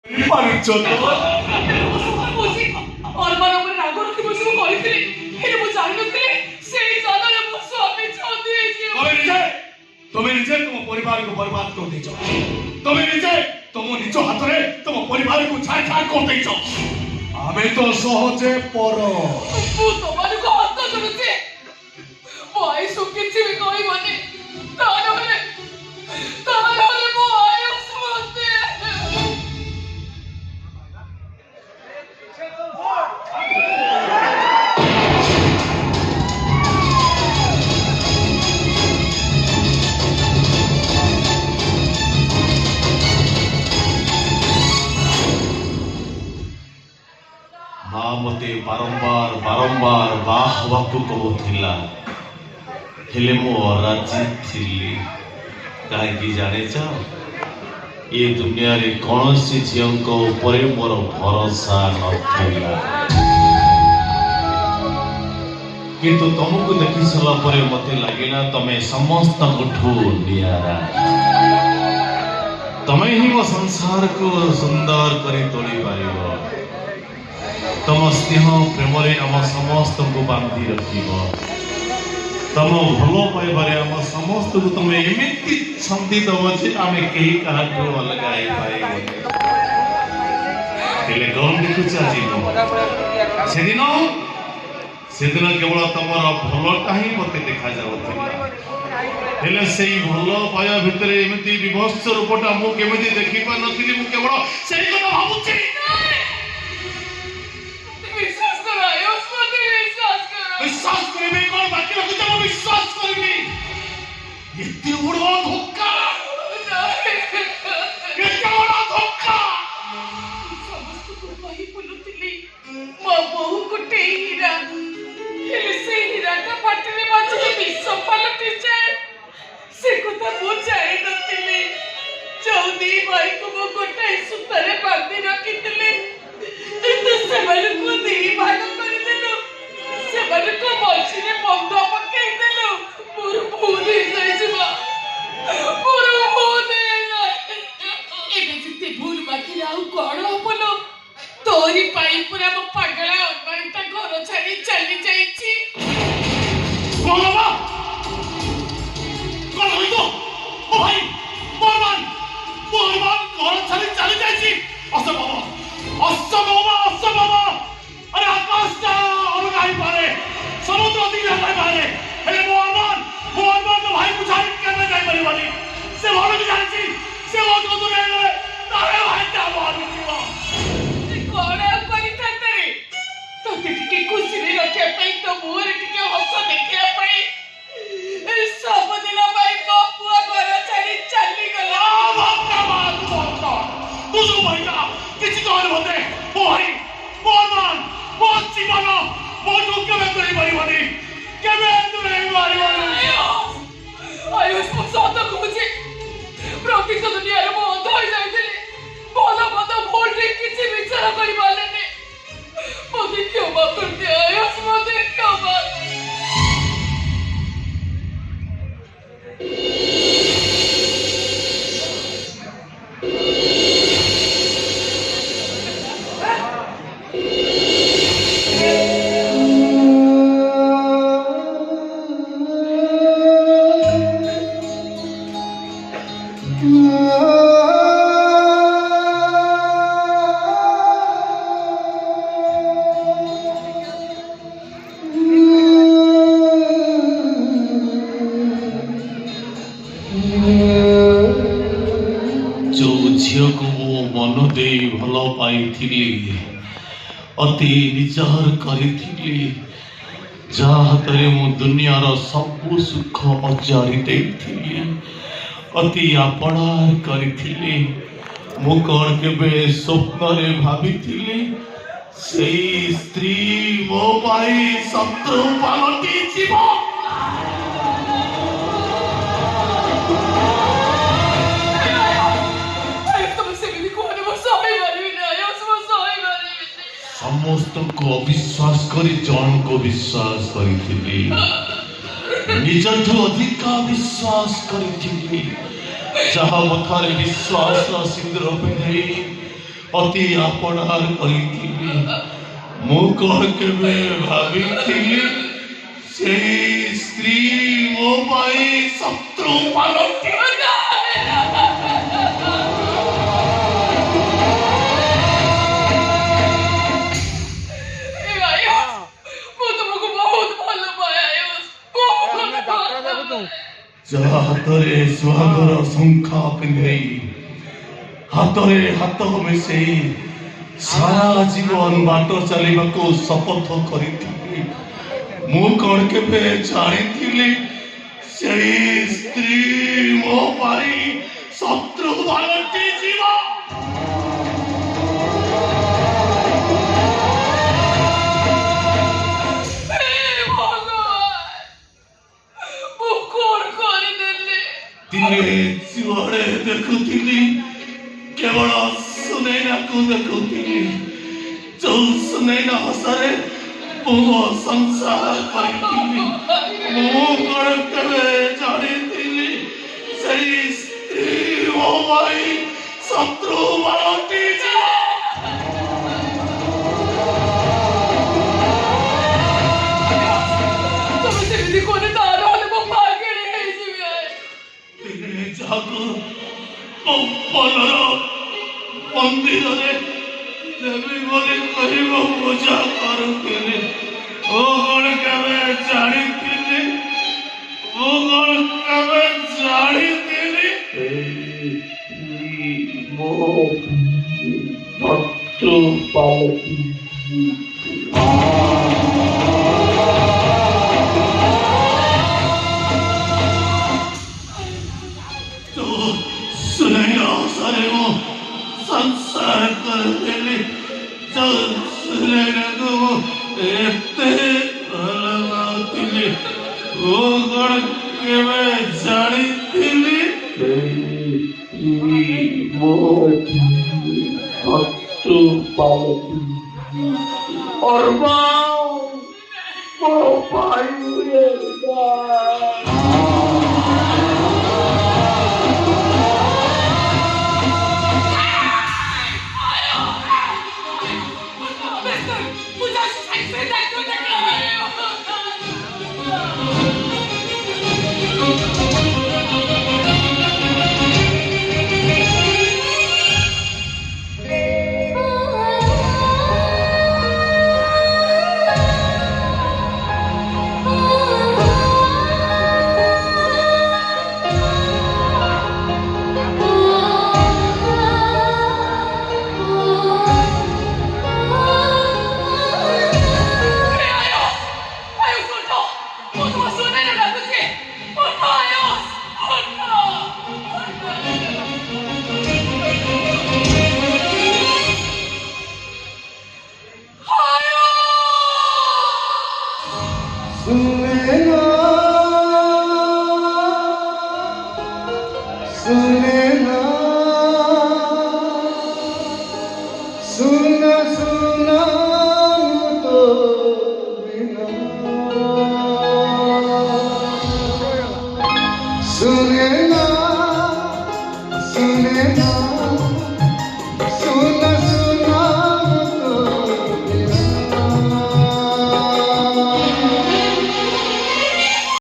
ପାରୁଛ ତ? তুমি নিজে तुम परिवार को बर्बाद कर देछ। তুমি নিজে तुम निज हाथ रे तुम परिवार को छाड़ छाड़ कर देछ। आमे तो सहजे पर ମୁଁ ତମମାନଙ୍କୁ ହତ୍ୟା କରୁଛି। ମୋ ଆୟୁଷ କିଛି ବି କହିବନି। ତାହେଲେ ମୋ ଆୟୁଷ ମତେ माँ मते बारंबार बारंबार बाह हवाकू कहूला हेले मो राजी थिली कहीं जाने ये दुनिया रे कौन सी झील ऊपर मोर भरोसा नथिला किंतु तुमको देखि सारा पर मते लगिला तमे समस्त ठू नियारा तमे ही मो संसार को सुंदर करी तोड़ी पारिबो तम स्नेह प्रेम आम समस्त को बांधि रखिब तम भल पाइबारे आम समस्त को तुम एमती शांति दब जे आम कहीं क्या अलग आई कौन देखुच आज सेदिन केवल तुम भलटा ही मत देखा जाऊला से भल पाया भितर एमती विभत्स रूपटा मुझे देखी पार नी केवल से भावुची विश्वास करिबे कोन बाकी रखु जब विश्वास करिबे एते बड़ धोखा एते बड़ धोखा समस्त को कही बुलुतिली मो बहु गुटे हीरा हेले से हीरा का पाटले बाजले विश्व पलटि जाए से কথা मु जाए नतिली चौदी भाई को मो गोटे सुतरे बांधि रखितले तो से बल को दी भाग कर देलो से बल को मछिने बंद पकई देलो पूर भूल जाई जिबा पूर भूल जाई एबे जते भूल बाकी राउ कोण होलो तोरी पाई पूरा मो पागला अनमानिता घर छाड़ी चली जाईची बाबा कौन होइतो ओ भाई मोरमान घर छाड़ी चली जाईची असंभव अरे आकाश का अलग आई पारे समुद्र अधिक आई पारे हे मोहम्मद तो भाई बुझाई करने जाई परिवानी से भालो की जानची से वो तो दूर है तारे भाई क्या बात हुआ कोण करी थाते रे तो टिके खुशी रे रखे पई तो मोर टिके हस देखिया पई ए सब दिन भाई बापुआ घर छाड़ी चली गला बाप का बात तू जो भाई का किसी तो होते ओ भाई मोहम्मद बहुत जीवन बहुत दुख में कोई परिवानी के में तू नहीं परिवानी आयो सत कहूची प्रतीक दुनिया रे मो अंध होई जाइतिले भलो मत भूल रे किछि विचार करि पालेने मोदी क्यों बात करते आयो मोदी क्यों बात जो झील को मो मन दे भल पाई अति निजर करी जहातरे मु दुनियार सब सुख अजारी देइथिली अति आपणार करी मु कौन के स्वप्न रे भाभी से स्त्री मो भाई शत्रु पलटि जीव समस्त को अविश्वास करी जन को विश्वास करी निज अधिक विश्वास करी जहा मथारे विश्वास सिंदूर पिंधे ଅତି ଆପଣାର କରିଥିଲି ମୁଁ କଣ କେବେ ଭାବିଥିଲି ସେଇ ସ୍ତ୍ରୀ ମୋ ପାଇଁ ଶତ୍ରୁ ପାଲଟି ଯାହା ହାତରେ ସୁହାଗର ଶଙ୍ଖା ପିନ୍ଧେଇ ହାତରେ ହାତ ମିଶେଇ ସାରା ଜୀବନ ବାଟ ଚାଲିବାକୁ ଶପଥ କରିଥିଲି ମୁଁ କଣ କେବେ ଜାଣିଥିଲି ସେଇ ସ୍ତ୍ରୀ ମୋ ପାଇଁ ଶତ୍ରୁ ପାଲଟି ଯିବ ଦିନେ ଯୁଆଡ଼େ ଦେଖୁଥିଲି କେବଳ ସୁନେଇନାକୁ ଦେଖୁଥିଲି ଯୋଉ ସୁନେଇନା ହସରେ ମୋ ସଂସାର କରିଥିଲି ମୁଁ କଣ କେବେ ଜାଣିଥିଲି ସେଇ ସ୍ତ୍ରୀ ମୋ ପାଇଁ ଶତ୍ରୁ ପାଲଟି ଯିବ ମନର ମନ୍ଦିରରେ ଦେବୀ ବୋଲି କହିବ ପୂଜା କରୁଥିଲି ମୁଁ କଣ କେବେ ଜାଣିଥିଲି ମୁଁ କଣ କେବେ ଜାଣିଥିଲି ମୋ ଶତ୍ରୁ ପାଲଟି संसार कर देली सुनेनाको एते भलबाउथिली ओ गण केवे जानिथिली मो शत्रु पालती और मो भाई सुनेना सुना सुना तो बिना सुनेना सुनेना